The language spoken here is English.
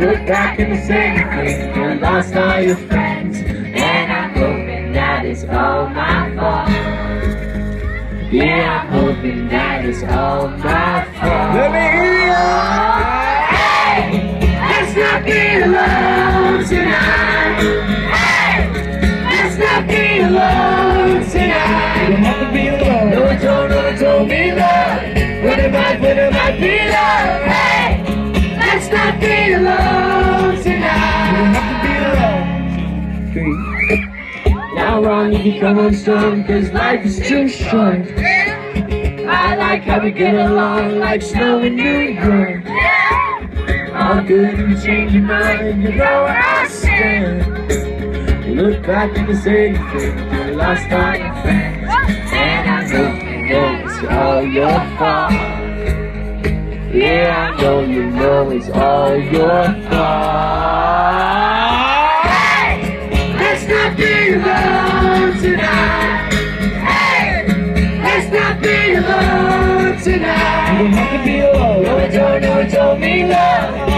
look back and say you think you lost all your friends, and I'm hoping that it's all my fault. Yeah, I'm hoping that it's all my fault. Let me hear you. Hey, let's not be alone tonight. Hey, let's not be alone tonight. You don't have to be alone. No one told me love. What am I be love? Hey, let's not be alone tonight. You don't have to be alone. Three. Now wrong if you come on strong, cause life is too short. I like how we get along like snow in New York. All good and you change your mind, you know where I stand. You look back and you say you think you lost all your friends, and I know you know it's all your fault. Yeah, I know you know it's all your fault. Hey, let's not be alone tonight. Hey, let's not be alone tonight. You don't have to be alone. No one told me love.